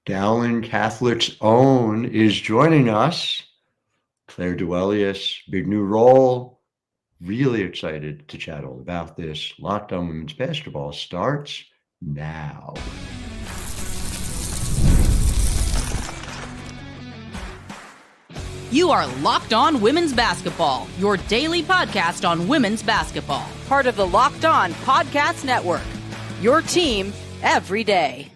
Dowling Catholic's own is joining us. Clare Duwelius, big new role. Really excited to chat all about this. Locked On Women's Basketball starts now. You are Locked On Women's Basketball, your daily podcast on women's basketball. Part of the Locked On Podcast Network, your team every day.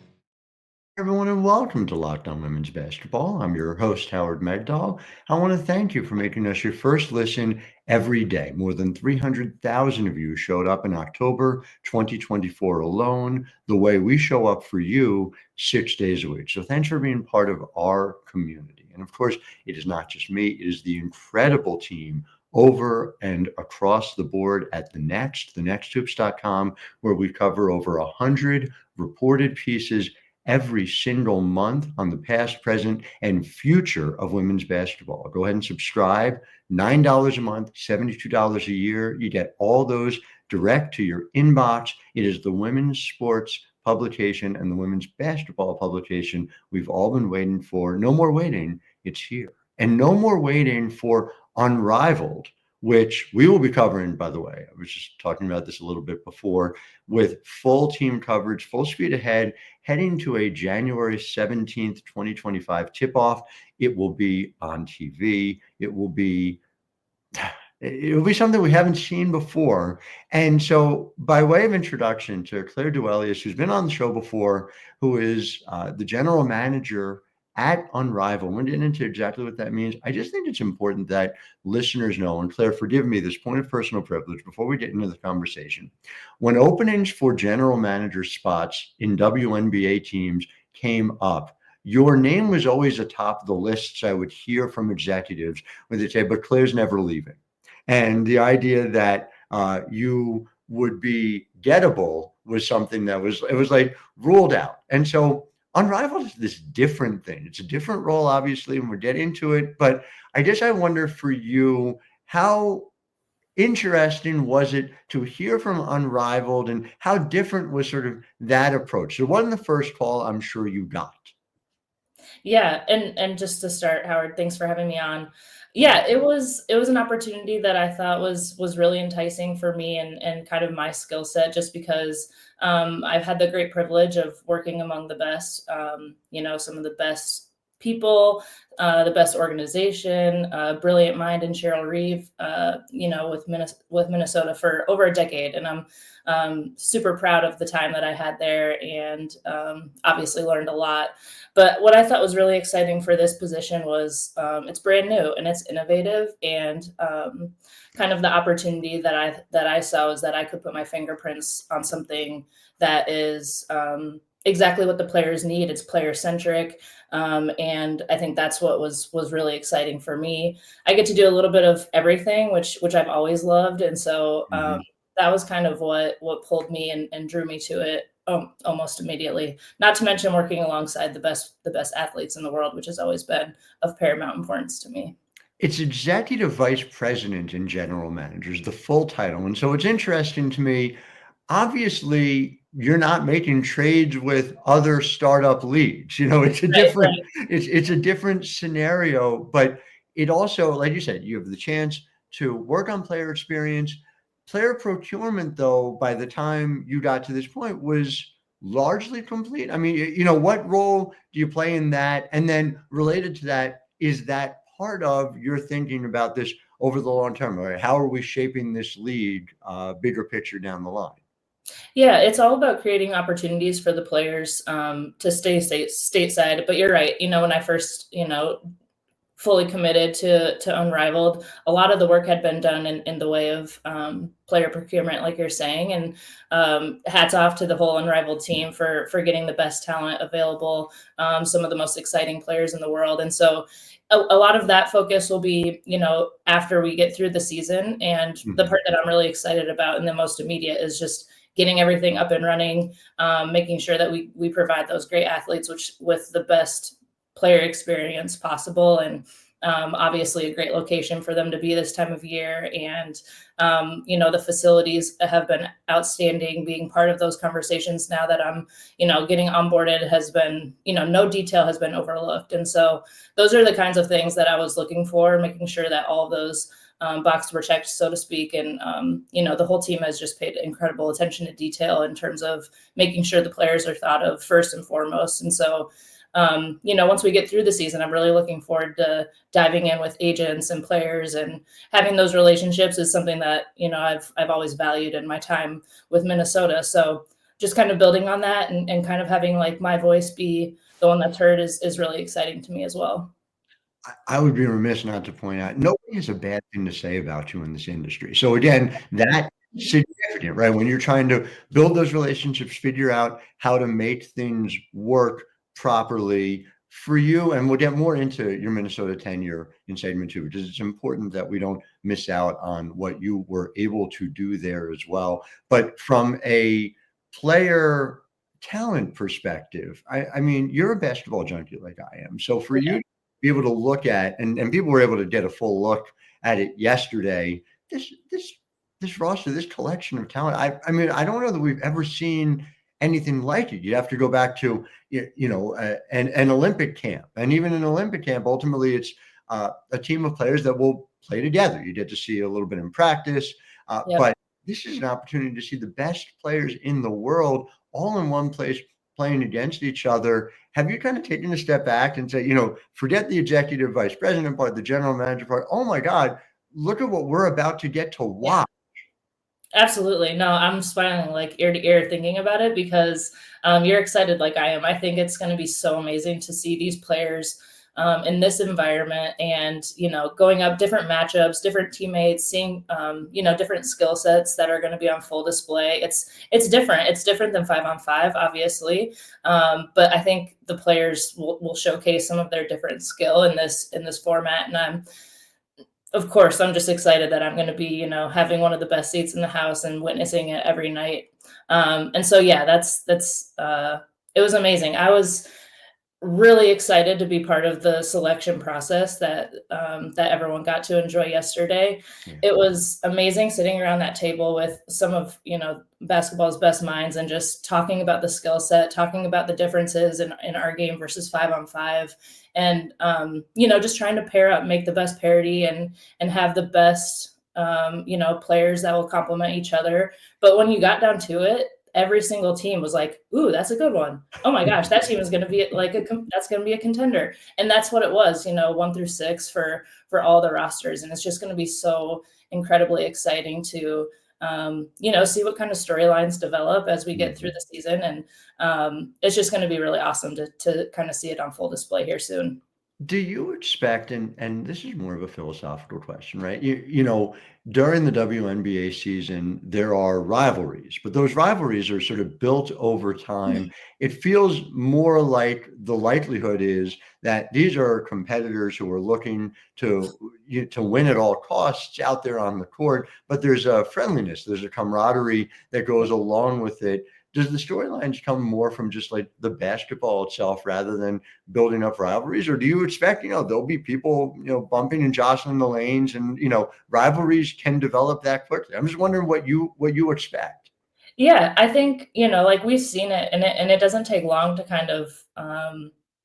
Everyone, and welcome to Locked On Women's Basketball. I'm your host, Howard Megdal. I want to thank you for making us your first listen every day. More than 300,000 of you showed up in October 2024 alone, the way we show up for you 6 days a week. So thanks for being part of our community. And of course, it is not just me, it is the incredible team over and across the board at The Next, thenexthoops.com, where we cover over 100 reported pieces every single month on the past, present, and future of women's basketball. Go ahead and subscribe. $9 a month, $72 a year. You get all those direct to your inbox. It is the women's sports publication and the women's basketball publication we've all been waiting for. No more waiting. It's here. And no more waiting for Unrivaled, which we will be covering, by the way. I was just talking about this a little bit before, with full team coverage, full speed ahead, heading to a January 17th, 2025 tip-off. It will be on TV. It will be something we haven't seen before. And so by way of introduction to Clare Duwelius, who's been on the show before, who is the general manager at Unrivaled. We're getting into exactly what that means. I just think it's important that listeners know, and Clare, forgive me this point of personal privilege before we get into the conversation. When openings for general manager spots in WNBA teams came up, your name was always atop the lists I would hear from executives when they say, but Clare's never leaving. And the idea that you would be gettable was something that was like ruled out. And so Unrivaled is this different thing. It's a different role, obviously, and we'll get into it. But I guess I wonder for you, how interesting was it to hear from Unrivaled, and how different was sort of that approach? So what in the first call I'm sure you got? Yeah, and just to start, Howard, thanks for having me on. Yeah, it was an opportunity that I thought was really enticing for me and kind of my skill set, just because I've had the great privilege of working among the best, some of the best people, the best organization, brilliant mind in Cheryl Reeve, with Minnesota for over a decade. And I'm super proud of the time that I had there, and obviously learned a lot. But what I thought was really exciting for this position was it's brand new and it's innovative, and kind of the opportunity that I saw is that I could put my fingerprints on something that is exactly what the players need. It's player centric. And I think that's what was really exciting for me. I get to do a little bit of everything, which I've always loved. And so that was kind of what pulled me and drew me to it almost immediately. Not to mention working alongside the best athletes in the world, which has always been of paramount importance to me. It's executive vice president and general managers, the full title. And so it's interesting to me, obviously, you're not making trades with other startup leagues. It's a different, it's a different scenario, but it also, like you said, you have the chance to work on player experience. Player procurement, though, by the time you got to this point, was largely complete. I mean, what role do you play in that? And then related to that, is that part of your thinking about this over the long term? Right? How are we shaping this league, bigger picture down the line? Yeah, it's all about creating opportunities for the players to stay stateside. But you're right. When I first, fully committed to Unrivaled, a lot of the work had been done in the way of player procurement, like you're saying. And hats off to the whole Unrivaled team for getting the best talent available, some of the most exciting players in the world. And so a lot of that focus will be, after we get through the season. And the part that I'm really excited about and the most immediate is just getting everything up and running, making sure that we provide those great athletes with the best player experience possible. And obviously a great location for them to be this time of year. And, the facilities have been outstanding. Being part of those conversations now that I'm, getting onboarded has been, no detail has been overlooked. And so those are the kinds of things that I was looking for, making sure that all of those boxes were checked, so to speak. And, the whole team has just paid incredible attention to detail in terms of making sure the players are thought of first and foremost. And so, once we get through the season, I'm really looking forward to diving in with agents and players, and having those relationships is something that, I've always valued in my time with Minnesota. So just kind of building on that and kind of having like my voice be the one that's heard is really exciting to me as well. I would be remiss not to point out nobody has a bad thing to say about you in this industry. So again, that's significant, right? When you're trying to build those relationships, figure out how to make things work properly for you. And we'll get more into your Minnesota tenure in segment 2, because it's important that we don't miss out on what you were able to do there as well. But from a player talent perspective, I mean, you're a basketball junkie like I am. So for you to be able to look at, and people were able to get a full look at it yesterday, this roster, this collection of talent, I mean, I don't know that we've ever seen anything like it. You'd have to go back to, an Olympic camp. And even an Olympic camp, ultimately, it's a team of players that will play together. You get to see a little bit in practice. But this is an opportunity to see the best players in the world all in one place playing against each other. Have you kind of taken a step back and say, forget the executive vice president part, the general manager part. Oh my God, look at what we're about to get to watch. Absolutely. No, I'm smiling like ear to ear thinking about it, because you're excited like I am. I think it's going to be so amazing to see these players in this environment, and, going up different matchups, different teammates, seeing, different skill sets that are going to be on full display. It's different. It's different than 5-on-5, obviously. But I think the players will showcase some of their different skill in this format. And of course, I'm just excited that I'm going to be, having one of the best seats in the house and witnessing it every night. And so, that's it was amazing. I was really excited to be part of the selection process that everyone got to enjoy yesterday. Yeah. It was amazing sitting around that table with some of, basketball's best minds, and just talking about the skill set, talking about the differences in our game versus 5-on-5, and just trying to pair up, make the best parity, and have the best players that will complement each other. But when you got down to it, every single team was like, ooh, that's a good one. Oh my gosh, that team is going to be that's going to be a contender. And that's what it was, 1 through 6 for all the rosters. And it's just going to be so incredibly exciting to, see what kind of storylines develop as we get through the season. And it's just going to be really awesome to kind of see it on full display here soon. Do you expect, and this is more of a philosophical question, right? During the WNBA season, there are rivalries, but those rivalries are sort of built over time. It feels more like the likelihood is that these are competitors who are looking to win at all costs out there on the court, but there's a friendliness, there's a camaraderie that goes along with it. Does the storylines come more from just like the basketball itself rather than building up rivalries? Or do you expect, there'll be people, bumping and jostling the lanes, and, rivalries can develop that quickly? I'm just wondering what you expect. Yeah, I think, like we've seen it, and it doesn't take long to kind of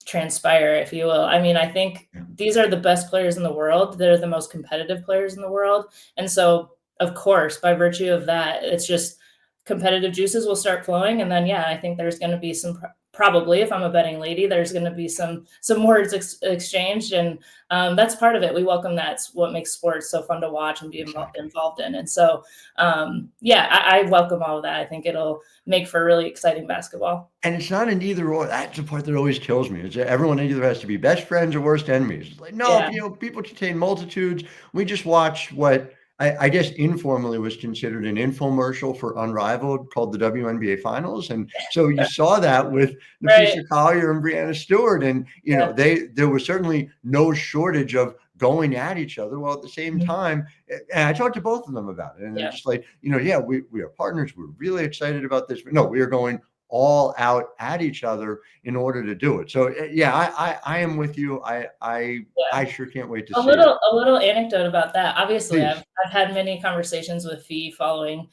transpire, if you will. I mean, I think these are the best players in the world. They're the most competitive players in the world. And so, of course, by virtue of that, it's just competitive juices will start flowing. And then, I think there's going to be some, probably, if I'm a betting lady, there's going to be some words exchanged. And that's part of it. We welcome that. It's what makes sports so fun to watch and be involved in. And so, I welcome all of that. I think it'll make for really exciting basketball. And it's not an either or. That's the part that always kills me. Is everyone either has to be best friends or worst enemies. It's like, no, people contain multitudes. We just watched what I guess informally was considered an infomercial for Unrivaled called the WNBA Finals. And so you saw that with Nafisa Collier and Breanna Stewart. And, there was certainly no shortage of going at each other. Well, at the same time, and I talked to both of them about it. And they're just like, we are partners. We're really excited about this. No, we are going all out at each other in order to do it. So yeah, I am with you. I sure can't wait to see it. A little anecdote about that. Obviously, Please. I've had many conversations with Fee following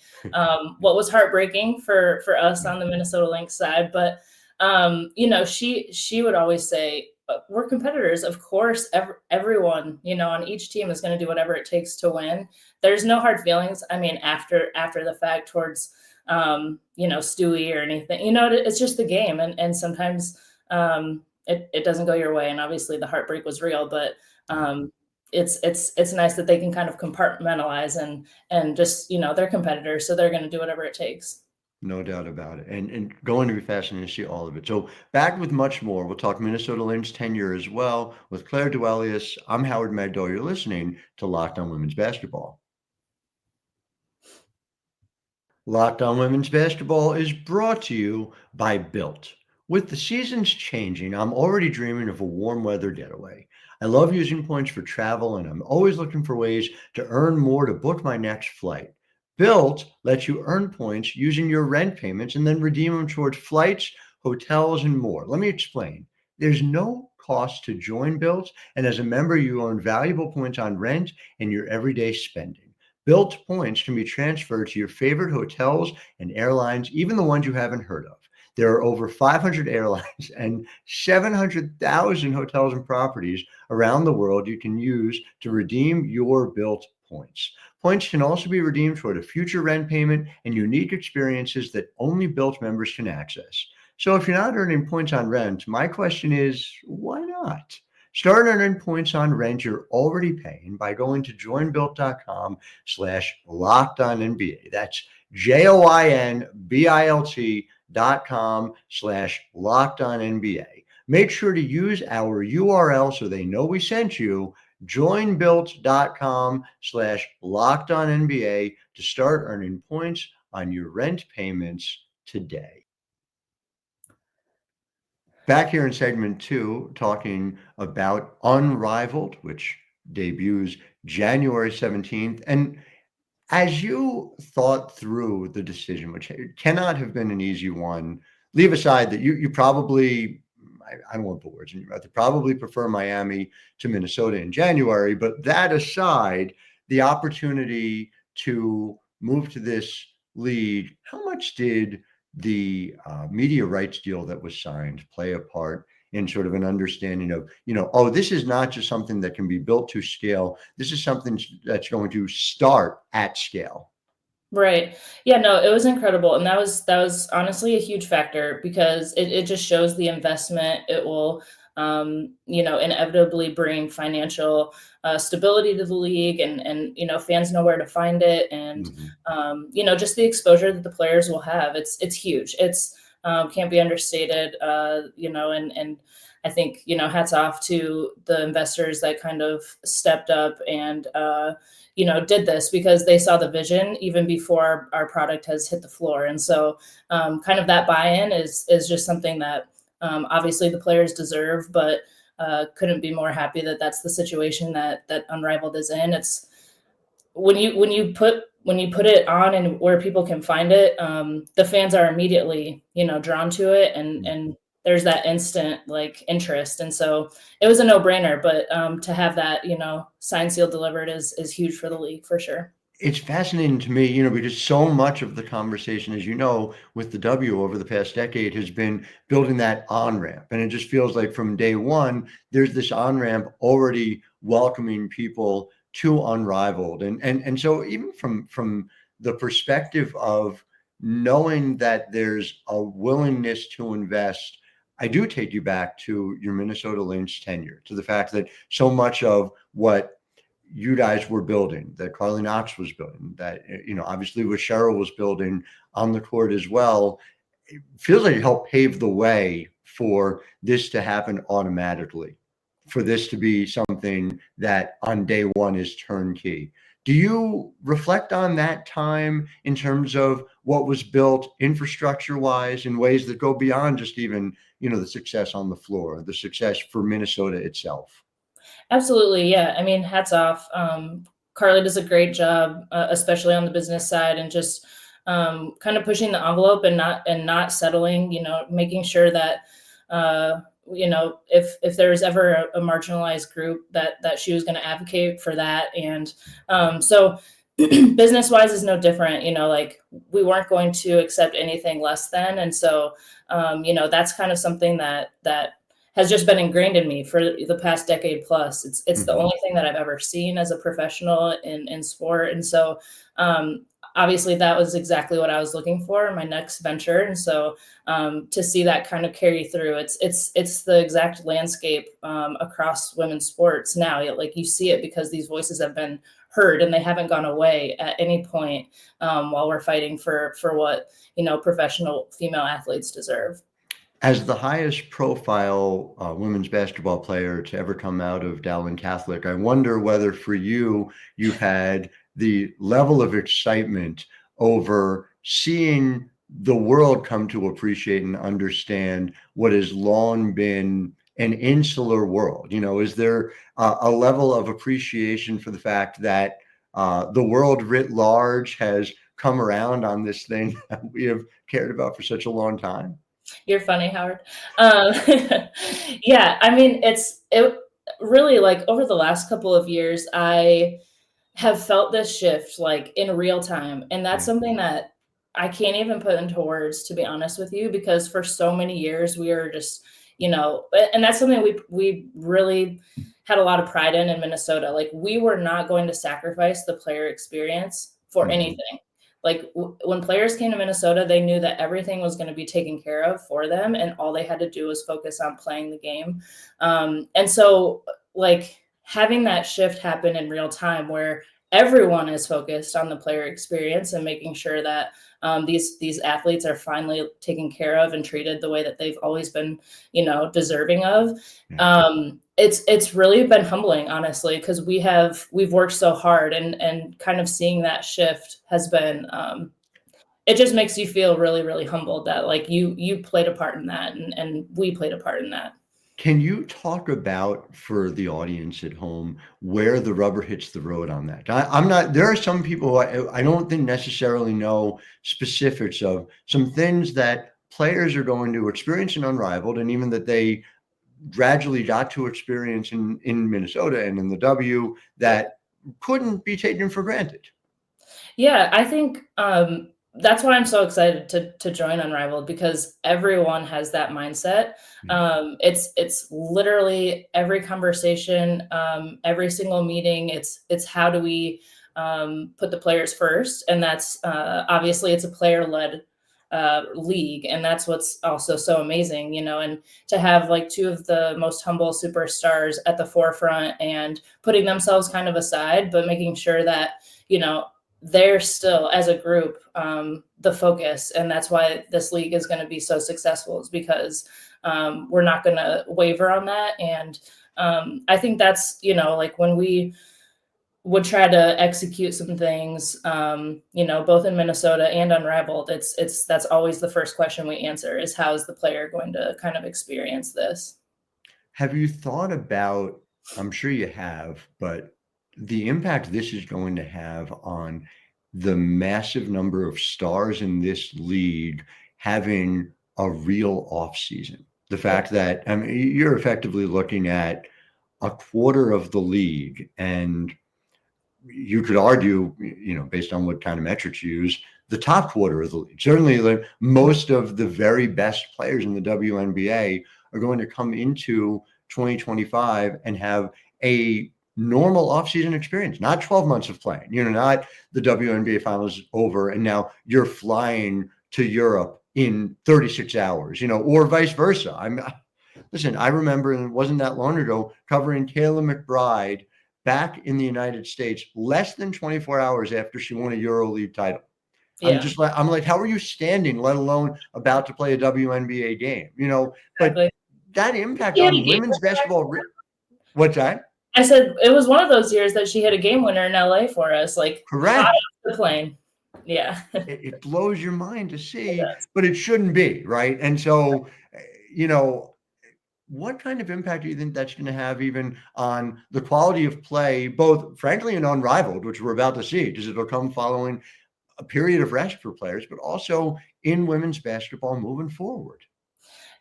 what was heartbreaking for us on the Minnesota Lynx side, but she would always say, "We're competitors. Of course, everyone on each team is going to do whatever it takes to win. There's no hard feelings. I mean, after the fact towards Stewie or anything. It's just the game, and sometimes." It doesn't go your way, and obviously the heartbreak was real, but it's nice that they can kind of compartmentalize and just they're competitors, so they're going to do whatever it takes. No doubt about it. And going to be fascinating to see all of it. So back with much more. We'll talk Minnesota Lynx tenure as well with Clare Duwelius. I'm Howard Megdal. You're listening to Locked On Women's Basketball. Locked On Women's Basketball is brought to you by Bilt. With the seasons changing, I'm already dreaming of a warm weather getaway. I love using points for travel, and I'm always looking for ways to earn more to book my next flight. Bilt lets you earn points using your rent payments and then redeem them towards flights, hotels, and more. Let me explain. There's no cost to join Bilt, and as a member, you earn valuable points on rent and your everyday spending. Bilt points can be transferred to your favorite hotels and airlines, even the ones you haven't heard of. There are over 500 airlines and 700,000 hotels and properties around the world you can use to redeem your Bilt points. Points can also be redeemed toward a future rent payment and unique experiences that only Bilt members can access. So if you're not earning points on rent, my question is, why not? Start earning points on rent you're already paying by going to joinbilt.com/lockedonnba. That's joinbilt.com/lockedonnba. Make sure to use our URL so they know we sent you. Joinbilt.com/lockedonnba to start earning points on your rent payments today. Back here in segment 2, talking about Unrivaled, which debuts January 17th. And as you thought through the decision, which cannot have been an easy one, leave aside that you probably, I don't want to put words in your mouth, you probably prefer Miami to Minnesota in January, but that aside, the opportunity to move to this league, how much did the media rights deal that was signed play a part in sort of an understanding of, oh, this is not just something that can be built to scale. This is something that's going to start at scale. Right. Yeah, no, it was incredible. And that was honestly a huge factor because it just shows the investment. It will, inevitably bring financial stability to the league and fans know where to find it. And, just the exposure that the players will have. It's huge. It's can't be understated, and I think, hats off to the investors that kind of stepped up and, did this because they saw the vision even before our product has hit the floor. And so kind of that buy-in is just something that obviously the players deserve, but couldn't be more happy that that's the situation that Unrivaled is in. It's when you put it on and where people can find it, the fans are immediately, drawn to it and there's that instant interest. And so it was a no-brainer, but to have that, signed, sealed, delivered is huge for the league for sure. It's fascinating to me, because so much of the conversation, as you know, with the W over the past decade has been building that on-ramp. And it just feels like from day one, there's this on-ramp already welcoming people to Unrivaled. And so even from the perspective of knowing that there's a willingness to invest, I do take you back to your Minnesota Lynx tenure, to the fact that so much of what you guys were building, that Carly Knox was building, that, obviously what Cheryl was building on the court as well, it feels like it helped pave the way for this to happen automatically, for this to be something that on day one is turnkey. Do you reflect on that time in terms of what was built infrastructure wise in ways that go beyond just even, the success on the floor, the success for Minnesota itself? Absolutely. Yeah. I mean, hats off. Carly does a great job, especially on the business side and just, kind of pushing the envelope and not settling, making sure that, if there's ever a marginalized group, that she was going to advocate for that. And so business wise is no different, like we weren't going to accept anything less than. And so, that's kind of something that has just been ingrained in me for the past decade plus. It's the only thing that I've ever seen as a professional in sport. And so, obviously that was exactly what I was looking for in my next venture. And so, to see that kind of carry through, it's the exact landscape, across women's sports now. Like you see it because these voices have been heard and they haven't gone away at any point, while we're fighting for what, professional female athletes deserve. As the highest profile women's basketball player to ever come out of Dowling Catholic, I wonder whether for you, you've had the level of excitement over seeing the world come to appreciate and understand what has long been an insular world. Is there a level of appreciation for the fact that the world writ large has come around on this thing that we have cared about for such a long time? You're funny, Howard. Yeah, I mean, it really, like, over the last couple of years, I have felt this shift like in real time. And that's something that I can't even put into words, to be honest with you, because for so many years we were just, and that's something we really had a lot of pride in Minnesota. Like we were not going to sacrifice the player experience for anything. Like when players came to Minnesota, they knew that everything was going to be taken care of for them. And all they had to do was focus on playing the game. And so like having that shift happen in real time where everyone is focused on the player experience and making sure that these athletes are finally taken care of and treated the way that they've always been, deserving of. It's really been humbling, honestly, because we've worked so hard and kind of seeing that shift has been, it just makes you feel really, really humbled that like you played a part in that and we played a part in that. Can you talk about, for the audience at home, where the rubber hits the road on that? I'm not, there are some people who I don't think necessarily know specifics of some things that players are going to experience in Unrivaled, and even that they gradually got to experience in Minnesota and in the W that couldn't be taken for granted. Yeah, I think that's why I'm so excited to join Unrivaled, because everyone has that mindset. It's literally every conversation, every single meeting. It's how do we put the players first, and that's obviously it's a player-led league, and that's what's also so amazing, and to have like two of the most humble superstars at the forefront and putting themselves kind of aside, but making sure that they're still, as a group, the focus. And that's why this league is going to be so successful, is because we're not going to waver on that. And I think that's, like when we would try to execute some things, both in Minnesota and Unrivaled, that's always the first question we answer is, how is the player going to kind of experience this? Have you thought about, I'm sure you have, but the impact this is going to have on the massive number of stars in this league having a real off season? The fact that, I mean, you're effectively looking at a quarter of the league, and you could argue, based on what kind of metrics you use, the top quarter of the league. Certainly, most of the very best players in the WNBA are going to come into 2025 and have a normal offseason experience, not 12 months of playing, not the WNBA finals over and now you're flying to Europe in 36 hours, or vice versa. Listen, I remember, and it wasn't that long ago, covering Kayla McBride back in the United States less than 24 hours after she won a EuroLeague title. Yeah. I'm like, how are you standing, let alone about to play a WNBA game, but that impact on women's basketball. What's that? I said it was one of those years that she hit a game winner in LA for us, like correct. Hot off the plane. Yeah. It blows your mind to see, but it shouldn't be, right? And so, what kind of impact do you think that's going to have even on the quality of play, both frankly and Unrivaled, which we're about to see, because it'll come following a period of rest for players, but also in women's basketball moving forward.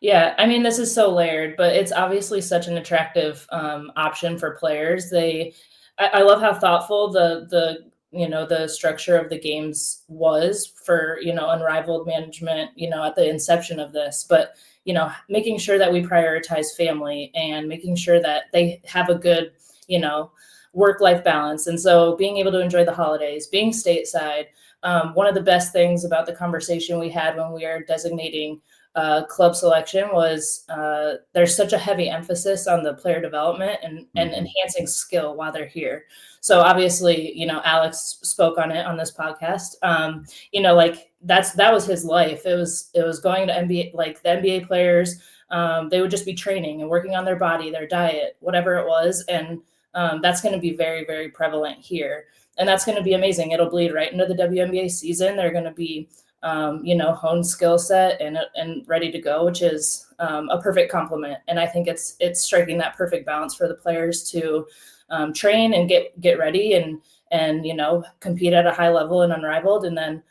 Yeah, I mean, this is so layered, but it's obviously such an attractive option for players. I love how thoughtful the structure of the games was for unrivaled management at the inception of this, but making sure that we prioritize family and making sure that they have a good work-life balance. And so being able to enjoy the holidays, being stateside. One of the best things about the conversation we had when we are designating club selection was there's such a heavy emphasis on the player development and enhancing skill while they're here. So obviously, Alex spoke on it on this podcast. Like that was his life. It was going to NBA, like the NBA players, they would just be training and working on their body, their diet, whatever it was. And that's going to be very, very prevalent here. And that's going to be amazing. It'll bleed right into the WNBA season. They're going to be honed skill set and ready to go, which is a perfect complement. And I think it's striking that perfect balance for the players to train and get ready and compete at a high level and unrivaled. And then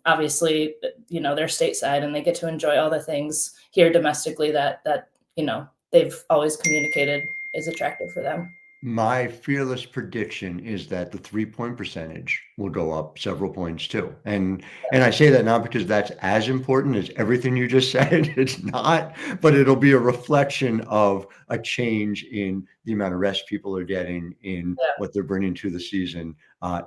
obviously, they're stateside and they get to enjoy all the things here domestically that they've always communicated is attractive for them. My fearless prediction is that the 3-point percentage will go up several points too. And I say that not because that's as important as everything you just said. It's not, but it'll be a reflection of a change in the amount of rest people are getting, in what they're bringing to the season.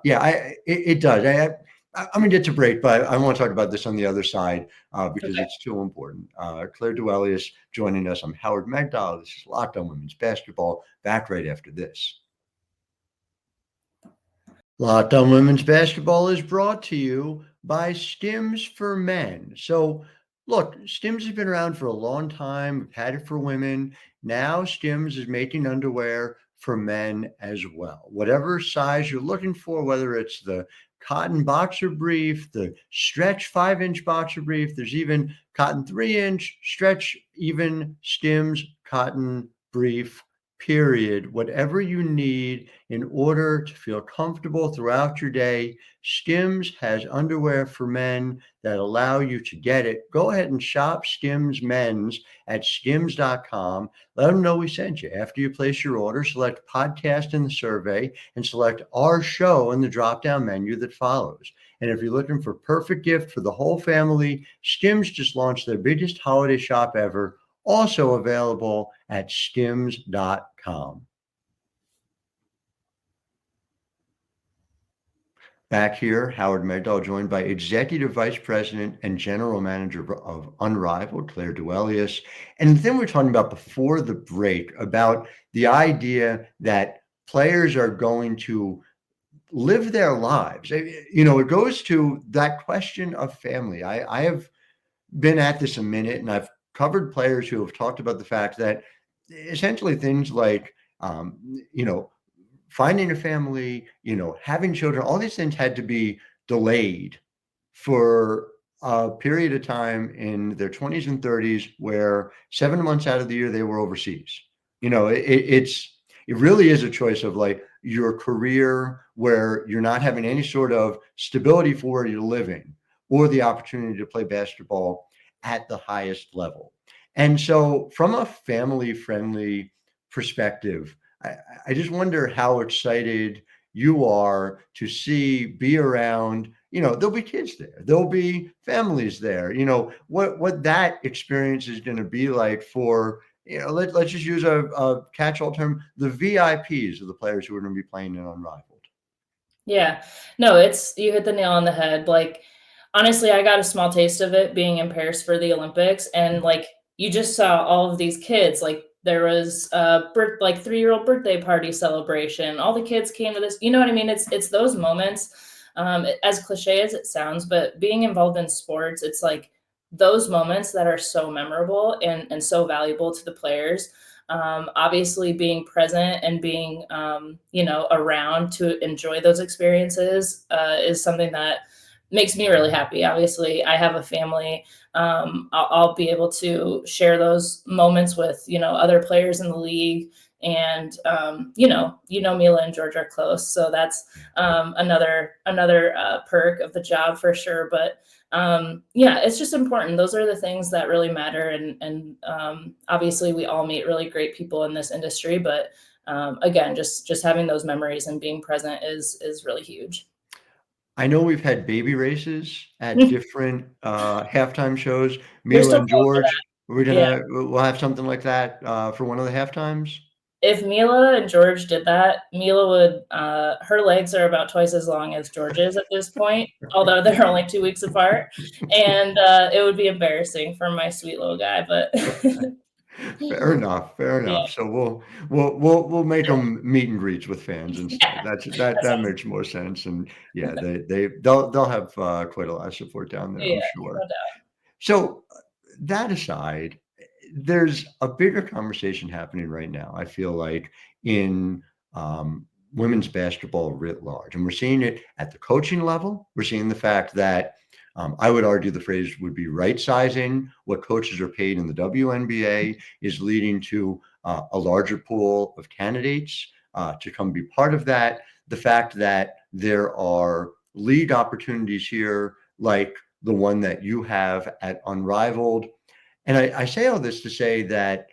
It does. I'm going to get to break, but I want to talk about this on the other side because it's too important. Clare Duwelius joining us. I'm Howard Megdal. This is Locked On Women's Basketball. Back right after this. Locked On Women's Basketball is brought to you by Skims for Men. So, look, Skims has been around for a long time. We've had it for women. Now Skims is making underwear for men as well. Whatever size you're looking for, whether it's the cotton boxer brief, the stretch 5-inch boxer brief, there's even cotton 3-inch, stretch even Skims cotton brief, period. Whatever you need in order to feel comfortable throughout your day, Skims has underwear for men that allow you to get it. Go ahead and shop Skims Men's at skims.com. Let them know we sent you. After you place your order, select podcast in the survey and select our show in the drop-down menu that follows. And if you're looking for a perfect gift for the whole family, Skims just launched their biggest holiday shop ever, also available at skims.com. Back here, Howard Megdal, joined by Executive Vice President and General Manager of Unrivaled, Clare Duwelius. And then we're talking about before the break about the idea that players are going to live their lives. It goes to that question of family. I have been at this a minute, and I've covered players who have talked about the fact that essentially things like, finding a family, having children, all these things had to be delayed for a period of time in their 20s and 30s, where 7 months out of the year they were overseas. It really is a choice of like your career where you're not having any sort of stability for where you're living, or the opportunity to play basketball at the highest level. And so from a family-friendly perspective, I just wonder how excited you are to be around, there'll be kids there, there'll be families there, what that experience is going to be like for, let's just use a catch-all term, the VIPs of the players who are going to be playing in Unrivaled. Yeah, no, you hit the nail on the head. Like, honestly, I got a small taste of it being in Paris for the Olympics. And like, you just saw all of these kids, like there was a 3-year-old birthday party celebration. All the kids came to this, you know what I mean? It's those moments, as cliche as it sounds, but being involved in sports, it's like those moments that are so memorable and so valuable to the players. Obviously being present and being, around to enjoy those experiences is something that makes me really happy. Obviously, I have a family. I'll be able to share those moments with, other players in the league And Mila and George are close, so that's another perk of the job for sure. But it's just important. Those are the things that really matter, and obviously we all meet really great people in this industry, but again, just having those memories and being present is really huge. I know we've had baby races at different halftime shows. We're Mila still and going for George, that. Yeah. we'll have something like that for one of the halftimes. If Mila and George did that, Mila would, her legs are about twice as long as George's at this point, although they're only 2 weeks apart. And it would be embarrassing for my sweet little guy, but Fair enough. Fair yeah, enough. So we'll make them meet and greets with fans instead. yeah, That that sounds, makes more sense. And yeah, they'll have quite a lot of support down there, yeah, I'm no sure. doubt. So that aside, there's a bigger conversation happening right now, I feel like, in women's basketball writ large. And we're seeing it at the coaching level. We're seeing the fact that I would argue the phrase would be right sizing. What coaches are paid in the WNBA is leading to a larger pool of candidates to come be part of that. The fact that there are league opportunities here, like the one that you have at Unrivaled. And I say all this to say that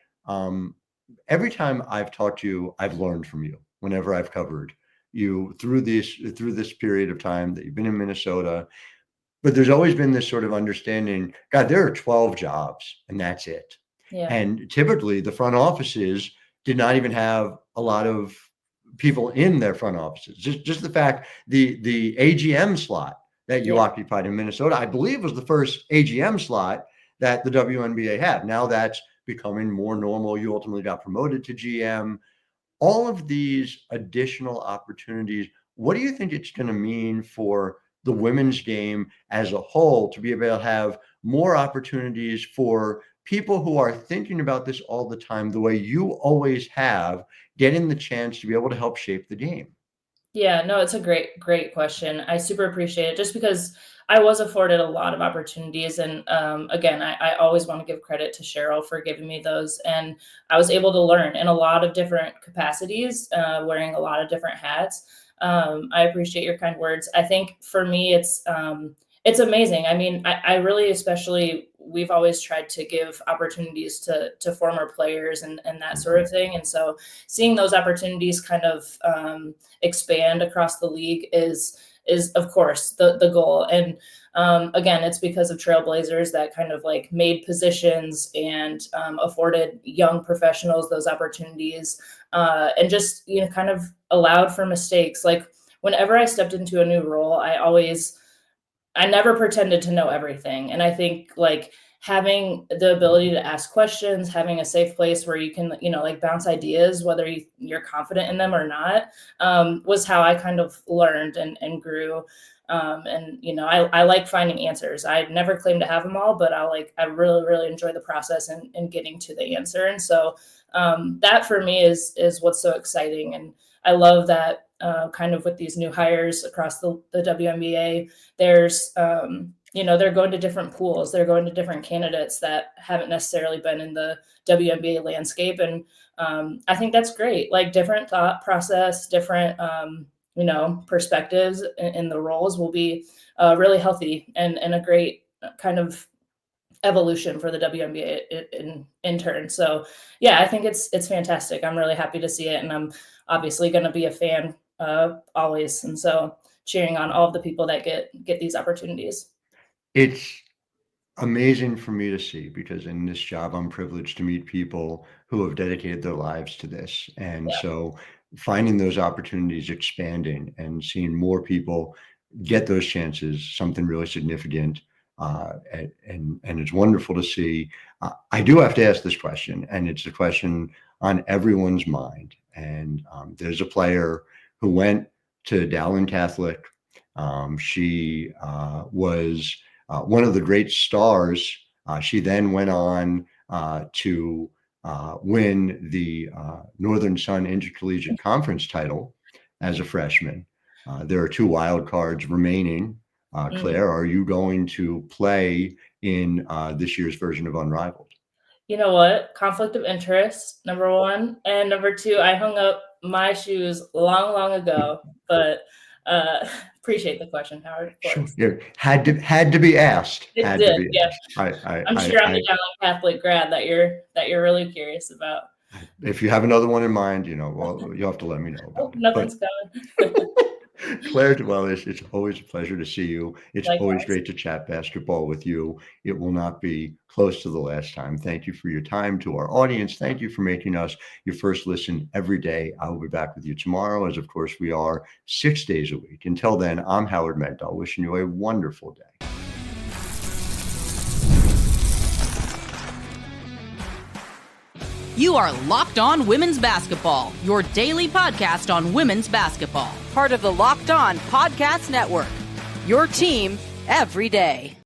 every time I've talked to you, I've learned from you whenever I've covered you through this period of time that you've been in Minnesota. But there's always been this sort of understanding, God, there are 12 jobs and that's it. Yeah, And typically the front offices did not even have a lot of people in their front offices. Just the fact the AGM slot that you yeah, occupied in Minnesota, I believe was the first AGM slot that the WNBA had. Now that's becoming more normal. You ultimately got promoted to GM. All of these additional opportunities, what do you think it's going to mean for the women's game as a whole to be able to have more opportunities for people who are thinking about this all the time, the way you always have, getting the chance to be able to help shape the game? yeah. No, it's a great question. I super appreciate it, just because I was afforded a lot of opportunities. And again, I always want to give credit to Cheryl for giving me those. And I was able to learn in a lot of different capacities, wearing a lot of different hats. I appreciate your kind words. I think for me, it's amazing. I mean, I really, especially, we've always tried to give opportunities to former players and that sort of thing. And so seeing those opportunities kind of expand across the league is of course the goal. And again, it's because of Trailblazers that kind of like made positions and afforded young professionals those opportunities, and just kind of allowed for mistakes. Like whenever I stepped into a new role, I never pretended to know everything. And I think like having the ability to ask questions, having a safe place where you can, like bounce ideas, whether you're confident in them or not, was how I kind of learned and grew. I like finding answers. I never claim to have them all, but I really, really enjoy the process and getting to the answer. And so that for me is what's so exciting. And I love that kind of with these new hires across the WNBA, there's, they're going to different pools. They're going to different candidates that haven't necessarily been in the WNBA landscape. And I think that's great. Like different thought process, different, perspectives in the roles will be really healthy and a great kind of evolution for the WNBA in turn. So yeah, I think it's fantastic. I'm really happy to see it. And I'm obviously going to be a fan always. And so cheering on all of the people that get these opportunities. It's amazing for me to see, because in this job, I'm privileged to meet people who have dedicated their lives to this. And Yeah. so finding those opportunities expanding and seeing more people get those chances, something really significant. And it's wonderful to see. I do have to ask this question, and it's a question on everyone's mind. And there's a player who went to Dowling Catholic. She was one of the great stars. She then went on to win the Northern Sun Intercollegiate Conference title as a freshman. There are 2 wild cards remaining. Mhm. Claire, are you going to play in this year's version of Unrivaled? You know what? Conflict of interest, number one. And number two, I hung up my shoes long, long ago, but appreciate the question, Howard, of Sure. course. Yeah. Had to be asked. It Had to did, be yeah. asked. I, I'm I, sure I'm I, the young Catholic grad that you're really curious about. if you have another one in mind, well, you'll have to let me know Oh, about it. But nothing's coming. Clare Duwelius, it's always a pleasure to see you. It's always Likewise. great to chat basketball with you. It will not be close to the last time. Thank you for your time. To our audience, thank you for making us your first listen every day. I will be back with you tomorrow, as of course we are 6 days a week. Until then, I'm Howard Megdal, wishing you a wonderful day. You are Locked On Women's Basketball, your daily podcast on women's basketball. Part of the Locked On Podcast Network. Your team every day.